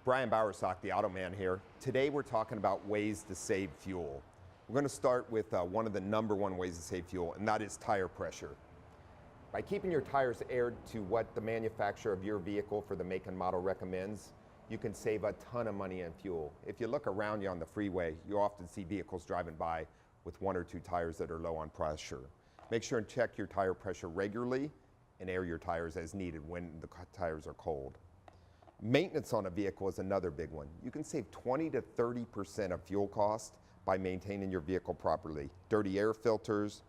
Brian Bowersock, the Auto Man here. Today we're talking about ways to save fuel. We're going to start with one of the #1 ways to save fuel, and that is tire pressure. By keeping your tires aired to what the manufacturer of your vehicle for the make and model recommends, you can save a ton of money in fuel. If you look around you on the freeway, you often see vehicles driving by with 1 or 2 tires that are low on pressure. Make sure and check your tire pressure regularly and air your tires as needed when the tires are cold. Maintenance on a vehicle is another big one. You can save 20 to 30% of fuel cost by maintaining your vehicle properly. Dirty air filters,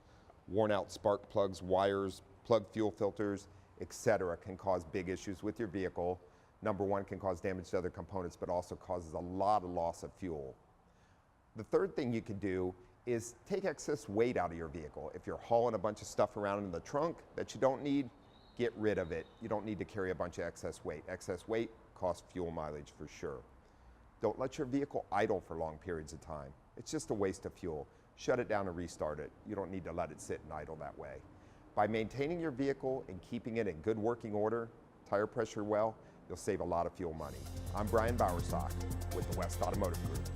worn out spark plugs, wires, plug fuel filters, etc. can cause big issues with your vehicle. #1 can cause damage to other components, but also causes a lot of loss of fuel. The third thing you can do is take excess weight out of your vehicle. If you're hauling a bunch of stuff around in the trunk that you don't need, get rid of it. You don't need to carry a bunch of excess weight. Excess weight costs fuel mileage for sure. Don't let your vehicle idle for long periods of time. It's just a waste of fuel. Shut it down and restart it. You don't need to let it sit and idle that way. By maintaining your vehicle and keeping it in good working order, tire pressure well, you'll save a lot of fuel money. I'm Brian Bowersock with the West Automotive Group.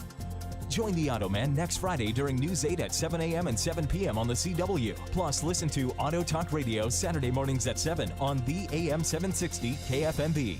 Join the Auto Man next Friday during News 8 at 7 a.m. and 7 p.m. on the CW. Plus, listen to Auto Talk Radio Saturday mornings at 7 on the AM 760 KFMB.